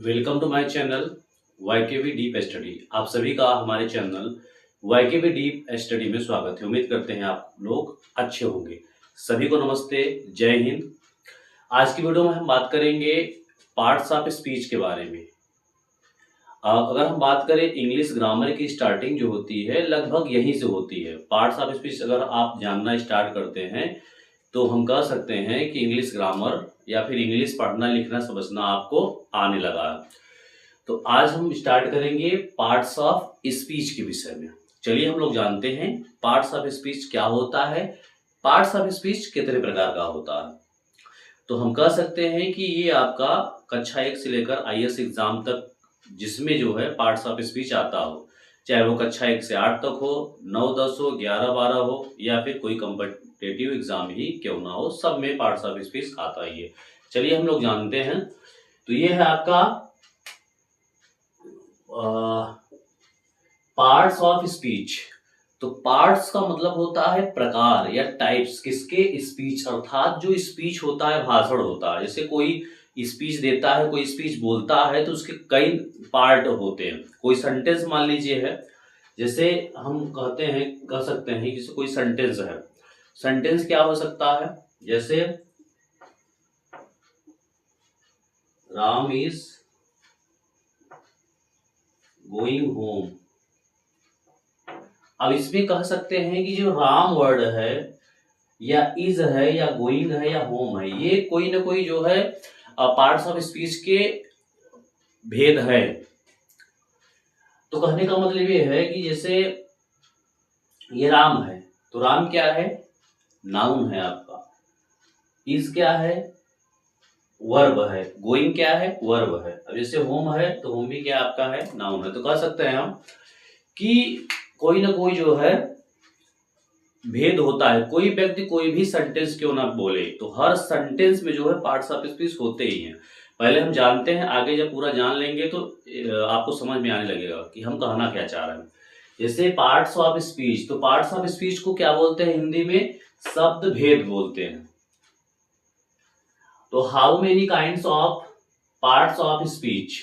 Welcome to my channel YKB deep study. आप सभी का हमारे चैनल YKB डीप स्टडी में स्वागत है। उम्मीद करते हैं आप लोग अच्छे होंगे। सभी को नमस्ते, जय हिंद। आज की वीडियो में हम बात करेंगे पार्ट्स ऑफ स्पीच के बारे में। अगर हम बात करें इंग्लिश ग्रामर की स्टार्टिंग जो होती है लगभग यहीं से होती है। पार्ट्स ऑफ स्पीच अगर आप जानना स्टार्ट करते हैं तो हम कह सकते हैं कि इंग्लिश ग्रामर या फिर इंग्लिश पढ़ना लिखना समझना आपको आने लगा है। तो आज हम स्टार्ट करेंगे पार्ट्स ऑफ स्पीच के विषय में। चलिए हम लोग जानते हैं पार्ट्स ऑफ स्पीच क्या होता है, पार्ट्स ऑफ स्पीच कितने प्रकार का होता है। तो हम कह सकते हैं कि ये आपका कक्षा 1 से लेकर IAS एग्जाम तक जिसमें जो है पार्ट्स ऑफ स्पीच आता हो, चाहे वो कक्षा 1 से 8 तक हो, 9 10 हो, 11 12 हो या फिर कोई कॉम्पिटिटिव एग्जाम ही क्यों ना हो, सब में पार्ट्स ऑफ स्पीच आता ही है। चलिए हम लोग जानते हैं। तो ये है आपका पार्ट्स ऑफ स्पीच। तो पार्ट्स का मतलब होता है प्रकार या टाइप्स किसके, स्पीच, अर्थात जो स्पीच होता है भाषण होता है। जैसे कोई स्पीच देता है, कोई स्पीच बोलता है तो उसके कई पार्ट होते हैं। कोई सेंटेंस मान लीजिए है, जैसे हम कहते हैं कह सकते हैं जैसे कोई सेंटेंस है। सेंटेंस क्या हो सकता है, जैसे राम इज गोइंग होम। अब इसमें कह सकते हैं कि जो राम वर्ड है या इज है या गोइंग है या होम है, ये कोई ना कोई जो है पार्ट्स ऑफ स्पीच के भेद है। तो कहने का मतलब ये है कि जैसे ये राम है तो राम क्या है, नाउन है आपका। इज क्या है, वर्ब है। गोइंग क्या है, वर्ब है। अब जैसे होम है तो होम भी क्या आपका है, नाउन है। तो कह सकते हैं हम कि कोई ना कोई जो है भेद होता है। कोई व्यक्ति कोई भी सेंटेंस क्यों ना बोले तो हर सेंटेंस में जो है पार्ट्स ऑफ स्पीच होते ही हैं। पहले हम जानते हैं, आगे जब पूरा जान लेंगे तो आपको समझ में आने लगेगा कि हम कहना क्या चाह रहे हैं। जैसे पार्ट्स ऑफ स्पीच, तो पार्ट्स ऑफ स्पीच को क्या बोलते हैं हिंदी में, शब्द भेद बोलते हैं। तो how many kinds of parts of speech,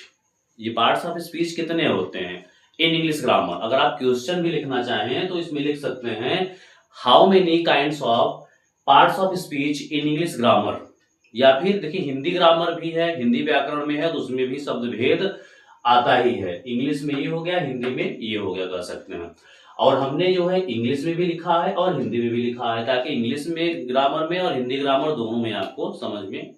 ये पार्ट्स ऑफ स्पीच कितने होते हैं इन इंग्लिश ग्रामर। अगर आप क्वेश्चन भी लिखना चाहें तो इसमें लिख सकते हैं how many kinds of parts of speech in English grammar. या फिर देखिए हिंदी ग्रामर भी है, हिंदी व्याकरण में है तो उसमें भी शब्द भेद आता ही है। इंग्लिश में ये हो गया, हिंदी में ये हो गया, कह सकते हैं। और हमने जो है इंग्लिश में भी लिखा है और हिंदी में भी लिखा है, ताकि इंग्लिश में ग्रामर में और हिंदी ग्रामर दोनों में आपको समझ में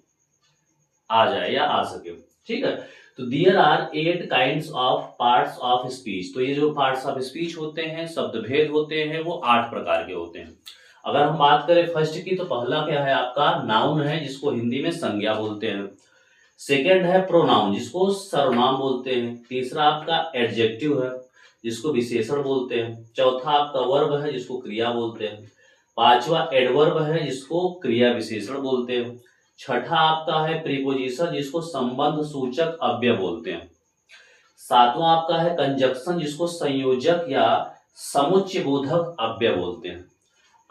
आ जाए या आ सके। ठीक है। तो there are 8 kinds of parts of speech. तो ये जो पार्ट्स ऑफ स्पीच होते हैं, शब्द भेद होते हैं, वो 8 प्रकार के होते हैं। अगर हम बात करें फर्स्ट की, तो पहला क्या है आपका, नाउन है जिसको हिंदी में संज्ञा बोलते हैं। सेकंड है प्रोनाउन जिसको सर्वनाम बोलते हैं। तीसरा आपका एडजेक्टिव है जिसको विशेषण बोलते हैं। चौथा आपका वर्ब है जिसको क्रिया बोलते हैं। पांचवा एडवर्ब है जिसको क्रिया विशेषण बोलते हैं। छठा आपका है प्रीपोजिशन जिसको संबंध सूचक अव्यय बोलते हैं। सातवां आपका है कंजक्शन जिसको संयोजक या समुच्चय बोधक अव्यय बोलते हैं।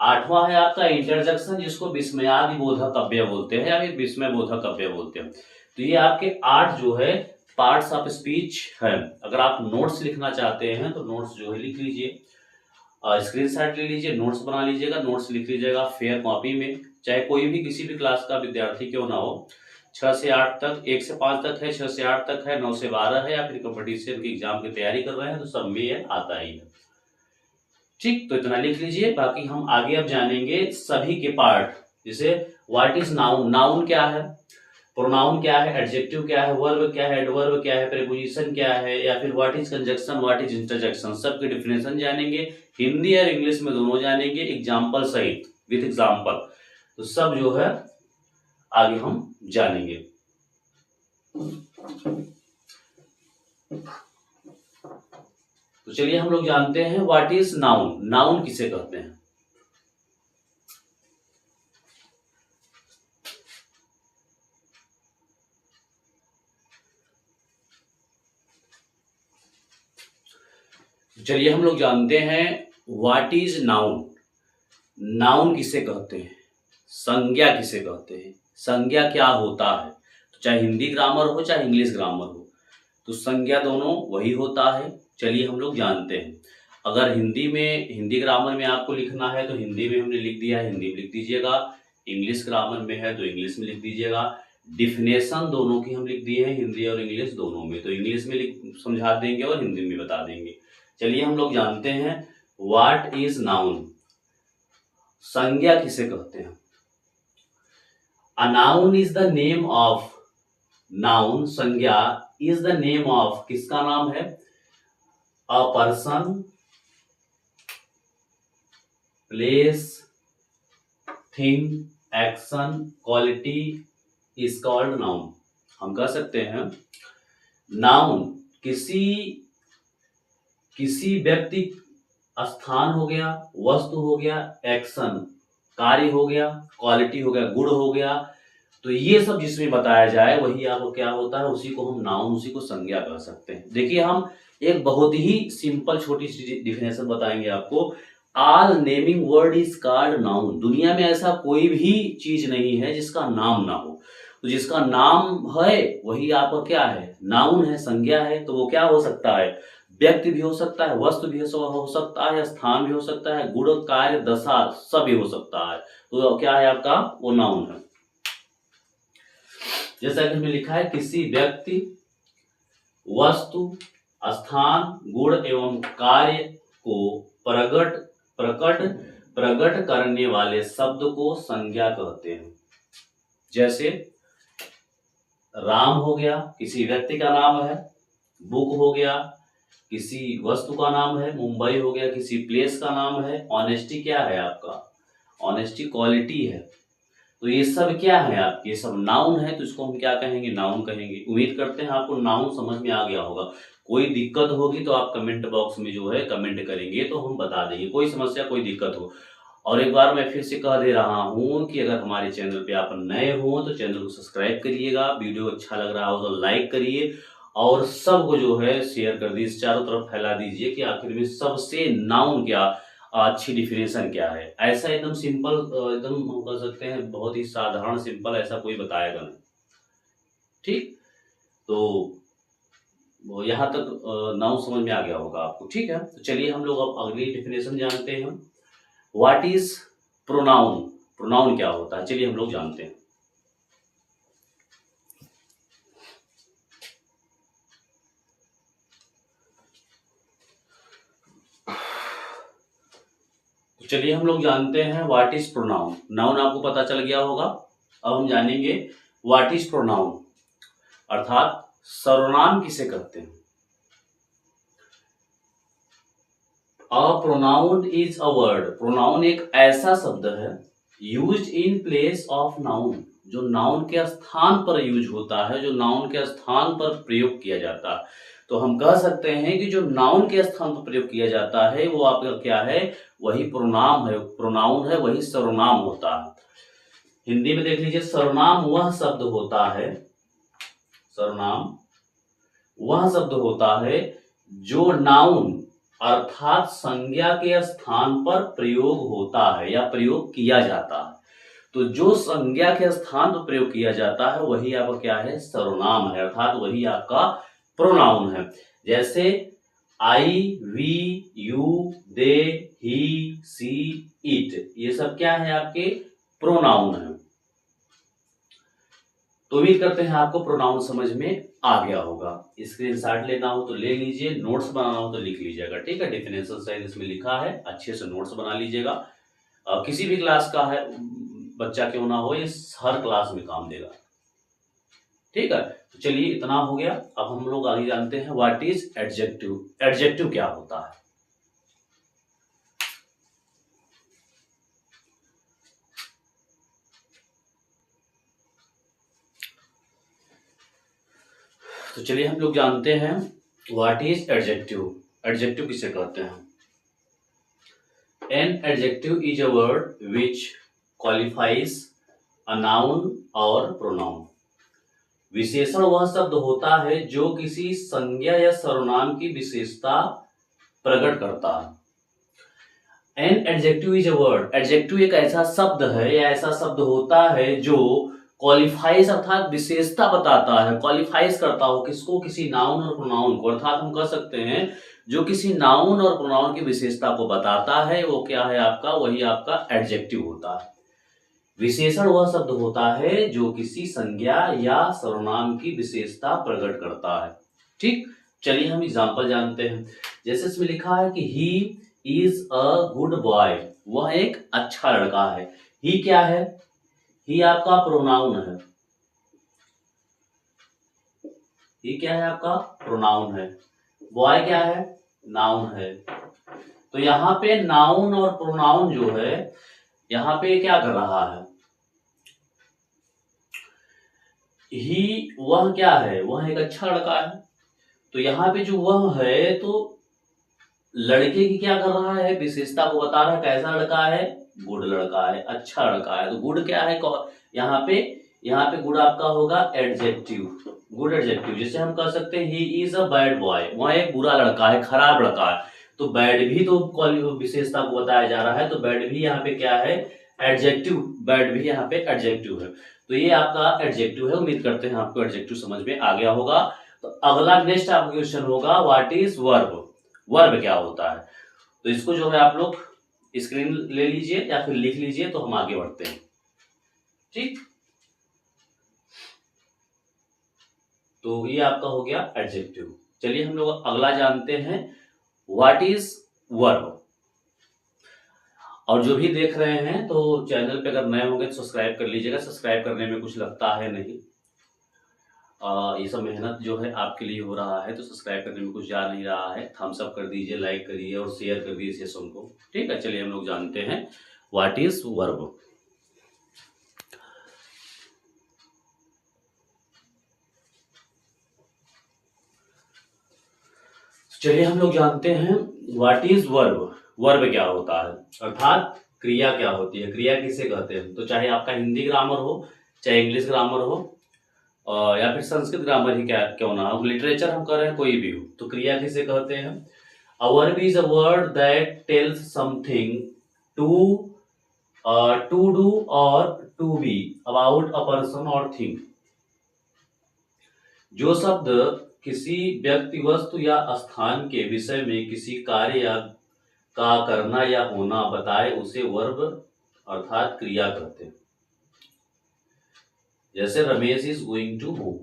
आठवां है आपका इंटरजेक्शन जिसको विस्मयादि बोधक अव्यय बोलते हैं या फिर विस्मय बोधक अव्यय बोलते हैं। तो ये आपके 8 जो है पार्ट्स ऑफ स्पीच है। अगर आप नोट्स लिखना चाहते हैं तो नोट्स जो है लिख लीजिए, स्क्रीनशॉट ले लीजिए, नोट्स बना लीजिएगा, नोट्स लिख लीजिएगा फेयर कॉपी में। चाहे कोई भी किसी भी क्लास का विद्यार्थी क्यों ना हो, 6 से 8 तक, 1 से 5 तक है, 6 से 8 तक है, 9 से 12 है, या फिर कंपटीशन की एग्जाम की तैयारी कर रहे हैं तो सब में ये आता ही है। ठीक, तो इतना लिख लीजिए। बाकी हम आगे अब जानेंगे सभी के पार्ट। जैसे व्हाट इज नाउन, नाउन क्या है, प्रोनाउन क्या है, एडजेक्टिव क्या है, वर्ब क्या है, एडवर्ब क्या है, प्रीपोजिशन क्या है, या फिर what is conjunction, what is interjection, सबके डिफिनेशन जानेंगे। हिंदी और इंग्लिश में दोनों जानेंगे, एग्जाम्पल सहित, विद एग्जाम्पल। तो सब जो है आगे हम जानेंगे। तो चलिए हम लोग जानते हैं व्हाट इज नाउन, नाउन किसे कहते हैं। चलिए हम लोग जानते हैं व्हाट इज नाउन, नाउन किसे कहते हैं, संज्ञा किसे कहते हैं, संज्ञा क्या होता है। तो चाहे हिंदी ग्रामर हो चाहे इंग्लिश ग्रामर हो, तो संज्ञा दोनों वही होता है। चलिए हम लोग जानते हैं। अगर हिंदी ग्रामर में आपको लिखना है तो हिंदी में हमने लिख दिया है, हिंदी में लिख दीजिएगा। इंग्लिश ग्रामर में है तो इंग्लिश में लिख दीजिएगा। डिफिनेशन दोनों की हम लिख दिए हैं, हिंदी और इंग्लिश दोनों में, तो इंग्लिश में समझा देंगे और हिंदी में बता देंगे। चलिए हम लोग जानते हैं व्हाट इज नाउन। संज्ञा किसे कहते हैं? A noun is the name of, noun संज्ञा इज द नेम ऑफ, किसका नाम है? A person, place, thing, action, quality is called noun. हम कह सकते हैं नाउन किसी व्यक्ति, स्थान हो गया, वस्तु हो गया, एक्शन कार्य हो गया, क्वालिटी हो गया, गुण हो गया, तो ये सब जिसमें बताया जाए वही आपको क्या होता है, उसी को हम नाउन, उसी को संज्ञा कह सकते हैं। देखिए हम एक बहुत ही सिंपल छोटी सी डिफिनेशन बताएंगे आपको। All naming word is called noun. दुनिया में ऐसा कोई भी चीज नहीं है जिसका नाम ना हो, तो जिसका नाम है वही आपका क्या है? नाउन है, संज्ञा है। तो वो क्या हो सकता है? व्यक्ति भी हो सकता है, वस्तु भी हो सकता है, स्थान भी हो सकता है, गुण, कार्य, दशा सब भी हो सकता है। तो क्या है आपका? वो नाउन है। जैसा कि हमने लिखा है, किसी व्यक्ति, वस्तु, स्थान, गुण एवं कार्य को प्रकट करने वाले शब्द को संज्ञा कहते हैं। जैसे राम हो गया, किसी व्यक्ति का नाम है। बुक हो गया, किसी वस्तु का नाम है। मुंबई हो गया, किसी प्लेस का नाम है। ऑनेस्टी क्या है आपका? ऑनेस्टी क्वालिटी है। तो ये सब क्या है आपके? ये सब नाउन है, तो इसको हम क्या कहेंगे? नाउन कहेंगे। उम्मीद करते हैं आपको नाउन समझ में आ गया होगा। कोई दिक्कत होगी तो आप कमेंट बॉक्स में जो है कमेंट करेंगे तो हम बता देंगे, कोई समस्या कोई दिक्कत हो। और एक बार मैं फिर से कह दे रहा हूँ कि अगर हमारे चैनल पे आप नए हो तो चैनल को सब्सक्राइब करिएगा, वीडियो अच्छा लग रहा हो तो लाइक करिए और सबको जो है शेयर कर दीजिए, चारों तरफ फैला दीजिए कि आखिर में सबसे नाउन क्या, अच्छी डिफिनेशन क्या है। ऐसा एकदम सिंपल, एकदम हम कह सकते हैं बहुत ही साधारण सिंपल, ऐसा कोई बताएगा नहीं। ठीक, तो यहाँ तक नाउन समझ में आ गया होगा आपको। ठीक है, तो चलिए हम लोग अब अगली डिफिनेशन जानते हैं। What is pronoun? प्रोनाउन क्या होता है? चलिए हम लोग जानते हैं। चलिए हम लोग जानते हैं व्हाट इज प्रोनाउन। नाउन आपको पता चल गया होगा। अब हम जानेंगे व्हाट इज प्रोनाउन, अर्थात सर्वनाम किसे कहते हैं। A pronoun is a word. Pronoun एक ऐसा शब्द है used in place of noun, जो नाउन के स्थान पर यूज होता है, जो नाउन के स्थान पर प्रयोग किया जाता है। तो हम कह सकते हैं कि जो नाउन के स्थान पर प्रयोग किया जाता है वो आपका क्या है? वही प्रोनाम है, प्रोनाउन है, वही सर्वनाम होता है। हिंदी में देख लीजिए, सर्वनाम वह शब्द होता है, सर्वनाम वह शब्द होता है जो नाउन अर्थात संज्ञा के स्थान पर प्रयोग होता है या प्रयोग किया जाता है। तो जो संज्ञा के स्थान पर प्रयोग किया जाता है वही आपका क्या है? सर्वनाम है, अर्थात वही आपका प्रोनाउन है। जैसे I, we, you, they, he, she, it, ये सब क्या है? आपके प्रोनाउन है। तो उम्मीद करते हैं आपको प्रोनाउन समझ में आ गया होगा। स्क्रीनशॉट लेना हो तो ले लीजिए, नोट्स बनाना हो तो लिख लीजिएगा। ठीक है, डिफिनेशन सहित इसमें लिखा है, अच्छे से नोट्स बना लीजिएगा। किसी भी क्लास का है बच्चा क्यों ना हो, ये हर क्लास में काम देगा। ठीक है, तो चलिए इतना हो गया। अब हम लोग आगे जानते हैं व्हाट इज एडजेक्टिव। एडजेक्टिव क्या होता है? तो चलिए हम लोग जानते हैं व्हाट इज एडजेक्टिव। एडजेक्टिव किसे कहते हैं? An adjective is a word which qualifies a noun और प्रोनाउन। विशेषण वह शब्द होता है जो किसी संज्ञा या सर्वनाम की विशेषता प्रकट करता है। An adjective is a word. Adjective एक ऐसा शब्द है या ऐसा शब्द होता है जो क्वालिफाइज अर्थात विशेषता बताता है, क्वालिफाइज करता हो किसको, किसी नाउन और प्रोनाउन को। अर्थात हम कह सकते हैं जो किसी नाउन और प्रोनाउन की विशेषता को बताता है वो क्या है आपका, वही आपका एडजेक्टिव होता है। विशेषण वह शब्द होता है जो किसी संज्ञा या सर्वनाम की विशेषता प्रकट करता है। ठीक, चलिए हम एग्जांपल जानते हैं। जैसे इसमें लिखा है कि he is a good boy, वह एक अच्छा लड़का है। ही क्या है, ही आपका प्रोनाउन है। ही क्या है आपका प्रोनाउन है। बॉय क्या है, नाउन है। तो यहाँ पे नाउन और प्रोनाउन जो है यहाँ पे क्या कर रहा है, ही वह क्या है, वह एक अच्छा लड़का है। तो यहाँ पे जो वह है तो लड़के की क्या कर रहा है, विशेषता को बता रहा है। कैसा लड़का है, गुड लड़का है, अच्छा लड़का है। तो गुड क्या है यहाँ पे गुड आपका होगा एडजेक्टिव, गुड एडजेक्टिव। जैसे हम कह सकते हैं he is a bad boy, वह एक बुरा लड़का है, खराब लड़का है। तो बैड भी तो विशेषता को बताया जा रहा है, तो बैड भी यहाँ पे क्या है, एडजेक्टिव। बैड भी यहाँ पे एडजेक्टिव है। तो ये आपका एडजेक्टिव है। उम्मीद करते हैं आपको एडजेक्टिव समझ में आ गया होगा। तो अगला नेक्स्ट आपका क्वेश्चन होगा व्हाट इज वर्ब। वर्ब क्या होता है, तो इसको जो है आप लोग स्क्रीन ले लीजिए या फिर लिख लीजिए, तो हम आगे बढ़ते हैं। ठीक, तो ये आपका हो गया एडजेक्टिव। चलिए हम लोग अगला जानते हैं व्हाट इज वर्ब। और जो भी देख रहे हैं तो चैनल पे अगर नए होंगे तो सब्सक्राइब कर लीजिएगा। सब्सक्राइब करने में कुछ लगता है नहीं, ये सब मेहनत जो है आपके लिए हो रहा है, तो सब्सक्राइब करने में कुछ जा नहीं रहा है। थम्स अप कर दीजिए, लाइक करिए और शेयर कर दीजिए सेशन को। ठीक है, चलिए हम लोग जानते हैं व्हाट इज वर्ब। चलिए हम लोग जानते हैं व्हाट इज वर्ब। वर्ब क्या होता है, अर्थात क्रिया क्या होती है, क्रिया किसे कहते हैं। तो चाहे आपका हिंदी ग्रामर हो, चाहे इंग्लिश ग्रामर हो, या फिर संस्कृत ग्रामर ही क्या क्यों ना हो, लिटरेचर हम कर रहे हैं कोई भी हो, तो क्रिया किसे कहते हैं। A verb is a word that tells something to do और to be about a person और थिंग। जो शब्द किसी व्यक्ति, वस्तु या स्थान के विषय में किसी कार्य या का करना या होना बताए उसे वर्ब अर्थात क्रिया कहते हैं। जैसे Ramesh is going to home.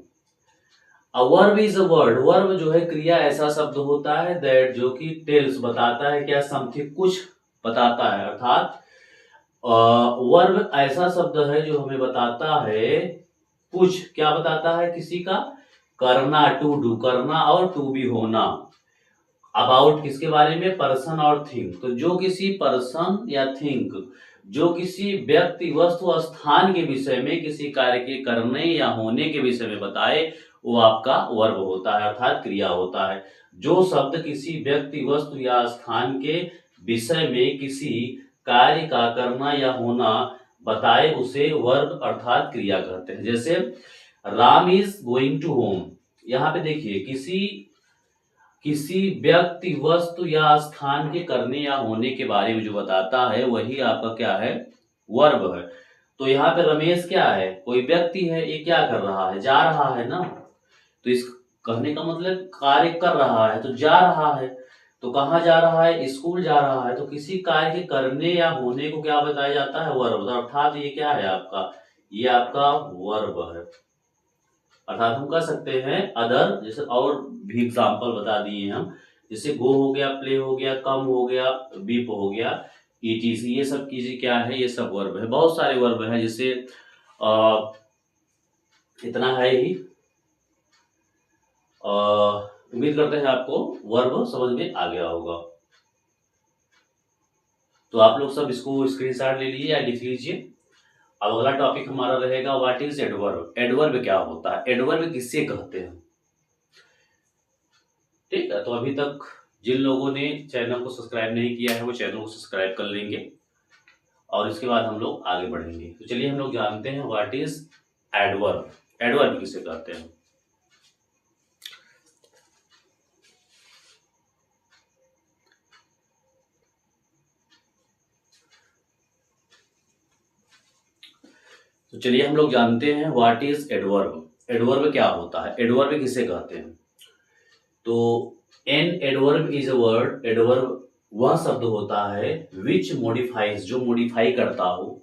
A verb is a word, verb जो है क्रिया ऐसा शब्द होता है दैट जो कि टेल्स बताता है, क्या समथिंग कुछ बताता है। अर्थात वर्ब ऐसा शब्द है जो हमें बताता है कुछ, क्या बताता है, किसी का करना, टू डू करना और टू बी होना। अबाउट किसके बारे में, पर्सन और थिंग। तो जो किसी पर्सन या थिंग, जो किसी व्यक्ति, वस्तु, स्थान के विषय में किसी कार्य के करने या होने के विषय में बताए वो आपका वर्ब होता है, अर्थात क्रिया होता है। जो शब्द किसी व्यक्ति, वस्तु या स्थान के विषय में किसी कार्य का करना या होना बताए उसे वर्ब अर्थात क्रिया कहते हैं। जैसे Ram is going to home, यहाँ पे देखिए किसी व्यक्ति, वस्तु या स्थान के करने या होने के बारे में जो बताता है वही आपका क्या है, वर्ब है। तो यहाँ पे रमेश क्या है, कोई व्यक्ति है, ये क्या कर रहा है, जा रहा है ना। तो इस कहने का मतलब कार्य कर रहा है तो जा रहा है। तो कहाँ जा रहा है, स्कूल जा रहा है। तो किसी कार्य के करने या होने को क्या बताया जाता है, वर्ब। अर्थात ये क्या है आपका, ये आपका वर्ब है। अर्थात हम कह सकते हैं अदर, जैसे और भी एग्जाम्पल बता दिए हम, जैसे गो हो गया, प्ले हो गया, कम हो गया, बीप हो गया, ईटीसी, ये सब चीजें क्या है, ये सब वर्ब है। बहुत सारे वर्ब है, जैसे इतना है ही। उम्मीद करते हैं आपको वर्ब समझ में आ गया होगा। तो आप लोग सब इसको स्क्रीनशॉट ले लीजिए या लिख लीजिए। अब अगला टॉपिक हमारा रहेगा व्हाट इज एडवर्ब। एडवर्ब क्या होता है, एडवर्ब किससे कहते हैं। ठीक है, तो अभी तक जिन लोगों ने चैनल को सब्सक्राइब नहीं किया है वो चैनल को सब्सक्राइब कर लेंगे और इसके बाद हम लोग आगे बढ़ेंगे। तो चलिए हम लोग जानते हैं व्हाट इज एडवर्ब। एडवर्ब किसे कहते हैं। तो चलिए हम लोग जानते हैं व्हाट इज एडवर्ब। एडवर्ब क्या होता है, एडवर्ब किसे कहते हैं। तो an adverb is a word, adverb वह शब्द होता है विच मॉडिफाइज, जो मॉडिफाई करता हो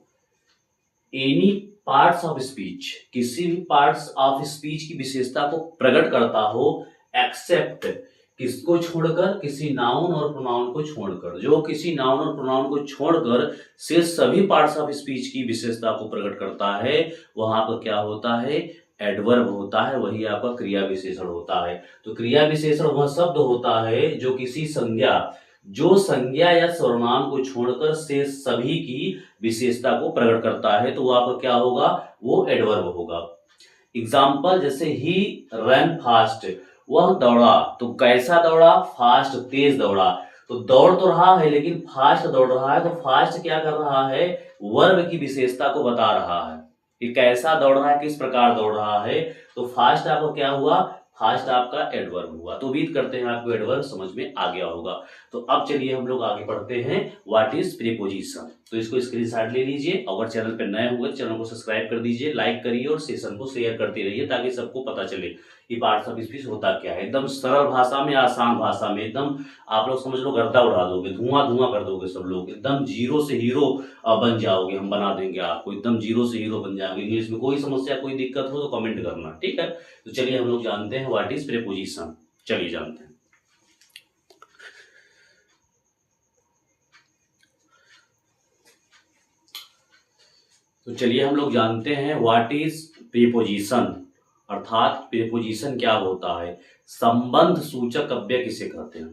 एनी पार्ट्स ऑफ स्पीच, किसी भी पार्ट्स ऑफ स्पीच की विशेषता को प्रकट करता हो, एक्सेप्ट किसको छोड़कर, किसी नाउन और प्रोनाउन को छोड़कर, जो किसी नाउन और प्रोनाउन को छोड़कर से सभी पार्ट्स ऑफ स्पीच की विशेषता को प्रकट करता है, वहां पर क्या होता है, एडवर्ब होता है, वही आपका क्रिया विशेषण होता है। तो क्रिया विशेषण वह शब्द होता है जो किसी संज्ञा, जो संज्ञा या सर्वनाम को छोड़कर से सभी की विशेषता को प्रकट करता है, तो वो आपका क्या होगा, वो एडवर्ब होगा। एग्जाम्पल जैसे ही रन फास्ट, वह दौड़ा, तो कैसा दौड़ा, फास्ट, तेज दौड़ा। तो दौड़ तो रहा है लेकिन फास्ट दौड़ रहा है, तो फास्ट क्या कर रहा है, वर्ब की विशेषता को बता रहा है कि कैसा दौड़ रहा है, किस प्रकार दौड़ रहा है। तो फास्ट आपको क्या हुआ, फास्ट आपका एडवर्ब हुआ। तो उम्मीद करते हैं आपको एडवर्ब समझ में आ गया होगा। तो अब चलिए हम लोग आगे बढ़ते हैं, व्हाट इज प्रीपोजिशन। तो इसको स्क्रीनशॉट ले लीजिए, अगर चैनल पर नए होंगे तो चैनल को सब्सक्राइब कर दीजिए, लाइक करिए और सेशन को शेयर करते रहिए ताकि सबको पता चले कि पार्ट्स ऑफ स्पीच होता क्या है। एकदम सरल भाषा में, आसान भाषा में, एकदम आप लोग समझ लो गर्दा उड़ा दोगे, धुआं धुआं कर दोगे सब लोग, एकदम जीरो से हीरो बन जाओगे, हम बना देंगे आपको, एकदम जीरो से हीरो बन जाओगे। इंग्लिश में कोई समस्या, कोई दिक्कत हो तो कमेंट करना, ठीक है। तो चलिए हम लोग जानते हैं व्हाट इज प्रीपोजिशन, चलिए जानते हैं। तो चलिए हम लोग जानते हैं व्हाट इज प्रीपोजिशन, अर्थात प्रीपोजिशन क्या होता है। संबंध सूचक अव्यय किसे कहते हैं।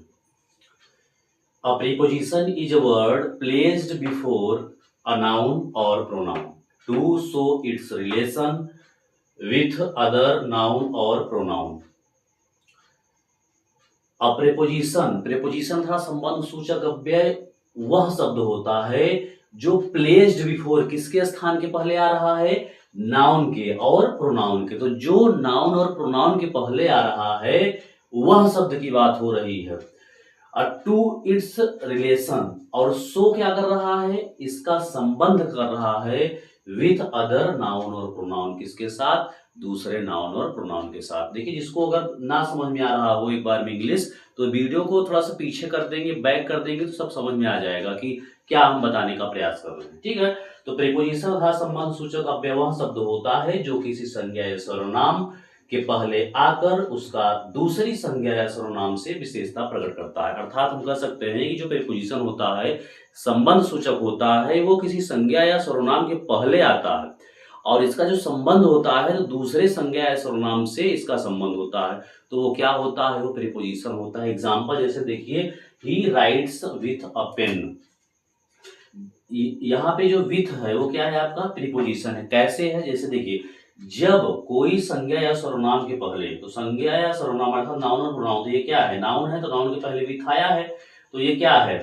A preposition is a word placed before a noun और pronoun to show its relation with other noun और प्रोनाउन। अ प्रीपोजिशन, प्रीपोजिशन था संबंध सूचक अव्यय, वह शब्द होता है जो प्लेस्ड बिफोर, किसके स्थान के पहले आ रहा है, नाउन के और प्रोनाउन के। तो जो नाउन और प्रोनाउन के पहले आ रहा है वह शब्द की बात हो रही है। टू इट्स रिलेशन, और सो क्या कर रहा है, इसका संबंध कर रहा है विथ अदर नाउन और प्रोनाउन, किसके साथ, दूसरे नाउन और प्रोनाउन के साथ। देखिए जिसको अगर ना समझ में आ रहा हो एक बार में इंग्लिश, तो वीडियो को थोड़ा सा पीछे कर देंगे, बैक कर देंगे, तो सब समझ में आ जाएगा कि क्या हम बताने का प्रयास कर रहे हैं, ठीक है। तो प्रीपोजिशन का संबंध सूचक अव्यय वह शब्द होता है जो किसी संज्ञा या सर्वनाम के पहले आकर उसका दूसरी संज्ञा या सर्वनाम से विशेषता प्रकट करता है। अर्थात हम कह सकते हैं कि जो प्रीपोजिशन होता है, संबंध सूचक होता है, वो किसी संज्ञा या सर्वनाम के पहले आता है और इसका जो संबंध होता है तो दूसरे संज्ञा या सर्वनाम से इसका संबंध होता है। तो वो क्या होता है, वो प्रीपोजिशन होता है। एग्जाम्पल जैसे देखिए, he writes with a pen, यहाँ पे जो विथ है वो क्या है, आपका प्रीपोजिशन है। कैसे है, जैसे देखिए, जब कोई संज्ञा या सर्वनाम के पहले, तो संज्ञा या सर्वनाम अर्थात नाउन और प्रोनाउन, तो ये क्या है, नाउन है, तो नाउन के पहले विथ आया है, तो ये क्या है,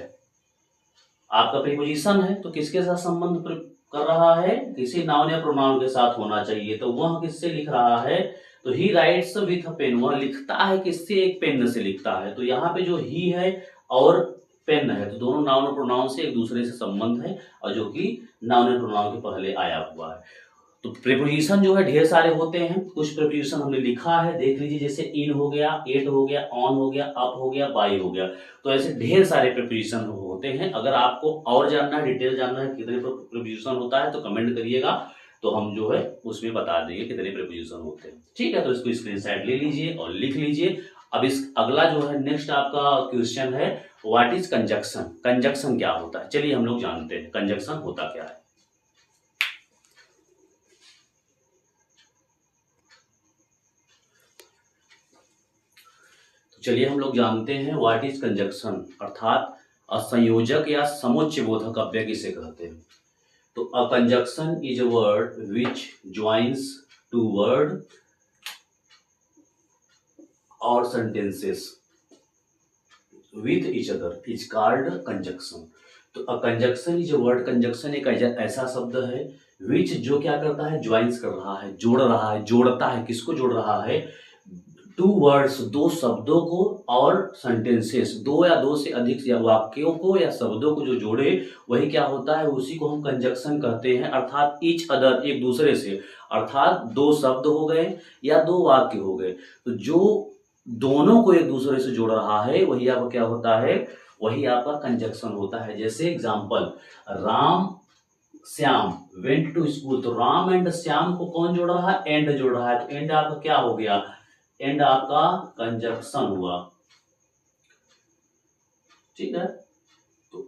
आपका प्रीपोजिशन है। तो किसके साथ संबंध कर रहा है, किसी नाउन या प्रोनाउन के साथ होना चाहिए। तो वह किससे लिख रहा है, तो he writes with a pen, वह लिखता है किससे, एक पेन से लिखता है। तो यहाँ पे जो ही है और पेन है, तो दोनों नाउन और प्रोनाउन से एक दूसरे से संबंध है, और जो कि नाउन और प्रोनाउन के पहले आया हुआ है। तो प्रीपोजिशन जो है ढेर सारे होते हैं, कुछ प्रीपोजिशन हमने लिखा है, देख लीजिए, जैसे इन हो गया, एट हो गया, ऑन हो गया, अप हो गया, बाय हो गया। तो ऐसे ढेर सारे प्रीपोजिशन होते हैं। अगर आपको और जानना है, डिटेल जानना है कितने प्रीपोजिशन होता है, तो कमेंट करिएगा, तो हम जो है उसमें बता देंगे कितने प्रीपोजिशन होते हैं, ठीक है। तो इसको स्क्रीनशॉट ले लीजिए और लिख लीजिए। अब इस अगला जो है नेक्स्ट आपका क्वेश्चन है, व्हाट इज कंजक्शन। कंजक्शन क्या होता है, चलिए हम लोग जानते हैं कंजक्शन होता क्या है। चलिए हम लोग जानते हैं व्हाट इज कंजक्शन, अर्थात असंयोजक या समुच्चय बोधक अव्यय किसे कहते हैं। तो a conjunction is a word which joins two word और sentences with each other is called conjunction. तो a conjunction is a word, conjunction एक ऐसा शब्द है विच जो क्या करता है, ज्वाइंस कर रहा है, जोड़ रहा है, जोड़ता है, किसको जोड़ रहा है, टू वर्ड्स, दो शब्दों को, और सेंटेंसेस, दो या दो से अधिक या वाक्यों को या शब्दों को जो जोड़े, वही क्या होता है, उसी को हम कंजक्शन कहते हैं। अर्थात ईच अदर, एक दूसरे से, अर्थात दो शब्द हो गए या दो वाक्य हो गए, तो जो दोनों को एक दूसरे से जोड़ रहा है वही आपका क्या होता है, वही आपका कंजक्शन होता है। जैसे example, Ram Shyam went to school, तो राम एंड श्याम को कौन जोड़ रहा है, एंड जोड़ रहा है, तो एंड आपका क्या हो गया, एंड आपका कंजक्शन हुआ। ठीक है, तो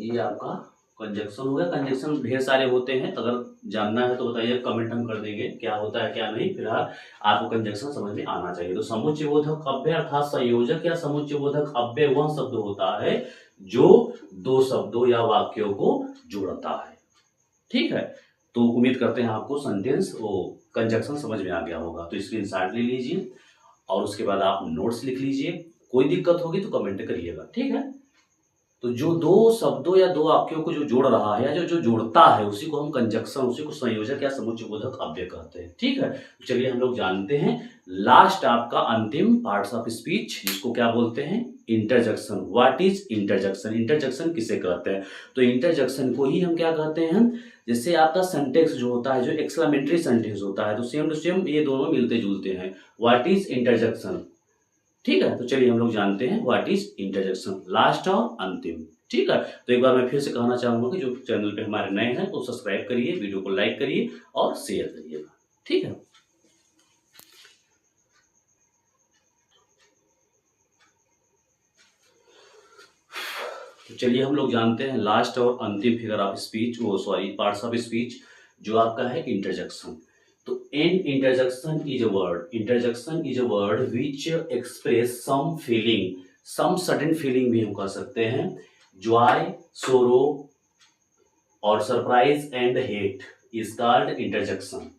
ये आपका कंजक्शन हो गया। कंजक्शन ढेर सारे होते हैं, अगर जानना है तो बताइए, कमेंट हम कर देंगे क्या होता है क्या नहीं। फिलहाल आपको कंजक्शन समझ में आना चाहिए। तो समुच्चयबोधक अव्यय अर्थात संयोजक या समुच्चयबोधक अव्यय वह शब्द होता है जो दो शब्दों या वाक्यों को जोड़ता है। ठीक है, तो उम्मीद करते हैं आपको सेंटेंस वो कंजक्शन समझ में आ गया होगा। तो स्क्रीनशॉट ले लीजिए और उसके बाद आप नोट्स लिख लीजिए। कोई दिक्कत होगी तो कमेंट करिएगा। ठीक है, तो जो दो शब्दों या दो वाक्यों को जो जोड़ रहा है या जो जोड़ता है, उसी को हम कंजक्शन, उसी को संयोजक या समुच्चयबोधक अव्यय कहते हैं। ठीक है, तो चलिए हम लोग जानते हैं लास्ट आपका अंतिम पार्ट्स ऑफ स्पीच, जिसको क्या बोलते हैं, interjection. What is interjection, interjection किसे कहते हैं, तो इंटरजेक्शन को ही हम क्या कहते हैं, जैसे आपका सेंटेंस जो होता है, जो एक्सक्लेमेटरी सेंटेंस होता है, तो सेम टू सेम ये दोनों मिलते जुलते हैं। What is interjection. ठीक है, तो चलिए हम लोग जानते हैं व्हाट इज इंटरजेक्शन, लास्ट और अंतिम। ठीक है, तो एक बार मैं फिर से कहना चाहूंगा कि जो चैनल पे हमारे नए हैं तो सब्सक्राइब करिए, वीडियो को लाइक करिए और शेयर करिएगा। ठीक है, तो चलिए हम लोग जानते हैं लास्ट और अंतिम फिगर ऑफ स्पीच, वो सॉरी पार्ट्स ऑफ स्पीच, जो आपका है इंटरजेक्शन। तो an interjection is a word, interjection is a word which express some feeling, some sudden feeling भी हम कह सकते हैं, जॉय, सोरो और surprise and hate is called interjection.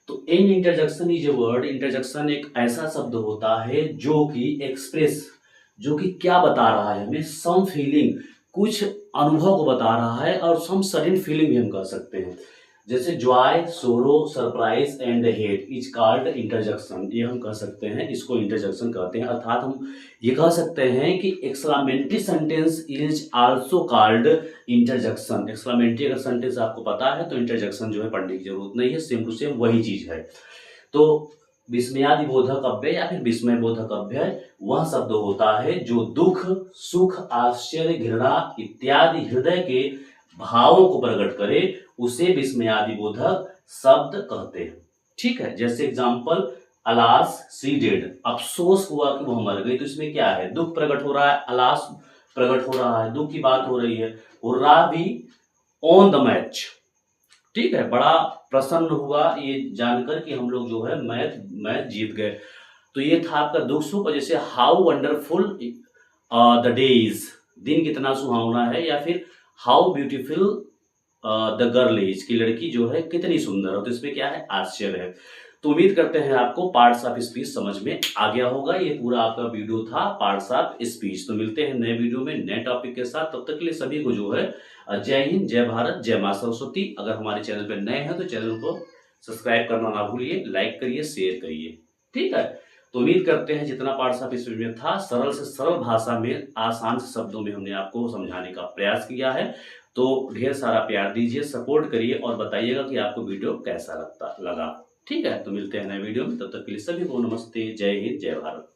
तो an interjection is a word, interjection एक ऐसा शब्द होता है जो कि एक्सप्रेस, जो कि क्या बता रहा है हमें, सम फीलिंग, कुछ अनुभव को बता रहा है, और सम सडन फीलिंग भी हम कह सकते हैं। जैसे जॉय, सोरो, surprise and hate is called interjection, ये हम कह सकते हैं, इसको इंटरजेक्शन कहते हैं। अर्थात हम ये कह सकते हैं कि exclamatory sentence is also called interjection. Exclamatory अगर सेंटेंस आपको पता है तो इंटरजेक्शन जो है पढ़ने की जरूरत नहीं है, सेम टू सेम वही चीज है। तो विस्मयादि बोधक अव्यय या फिर विस्मय बोधक अव्यय वह शब्द होता है जो दुख, सुख, आश्चर्य, घृणा इत्यादि हृदय के भावों को प्रकट करे, उसे विस्मयादि बोधक शब्द कहते हैं। ठीक है, जैसे एग्जांपल, अलास सी डेड, अफसोस हुआ कि वह मर गई, तो इसमें क्या है, दुख प्रकट हो रहा है, अलास प्रकट हो रहा है, दुख की बात हो रही है। हुर्रा भी ऑन द मैच, ठीक है, बड़ा प्रसन्न हुआ ये जानकर कि हम लोग जो है मैच जीत गए। तो ये था आपका दुख सुख। जैसे हाउ वंडरफुल द डेज, दिन कितना सुहावना है, या फिर how beautiful the girl is, की लड़की जो है कितनी सुंदर है, तो इसमें क्या है, आश्चर्य है। तो उम्मीद करते हैं आपको पार्ट्स ऑफ स्पीच समझ में आ गया होगा। ये पूरा आपका वीडियो था पार्ट्स ऑफ स्पीच। तो मिलते हैं नए वीडियो में नए टॉपिक के साथ, तब तक के लिए सभी को जो है जय हिंद, जय भारत, जय मां सरस्वती। अगर हमारे चैनल पर नए हैं तो चैनल को सब्सक्राइब करना ना भूलिए, लाइक करिए, शेयर करिए। ठीक है, तो उम्मीद करते हैं जितना पार्ट्स ऑफ स्पीच में था, सरल से सरल भाषा में, आसान से शब्दों में हमने आपको समझाने का प्रयास किया है। तो ढेर सारा प्यार दीजिए, सपोर्ट करिए और बताइएगा कि आपको वीडियो कैसा लगा। ठीक है, तो मिलते हैं नए वीडियो में, तब तक के लिए सभी को नमस्ते, जय हिंद, जय भारत।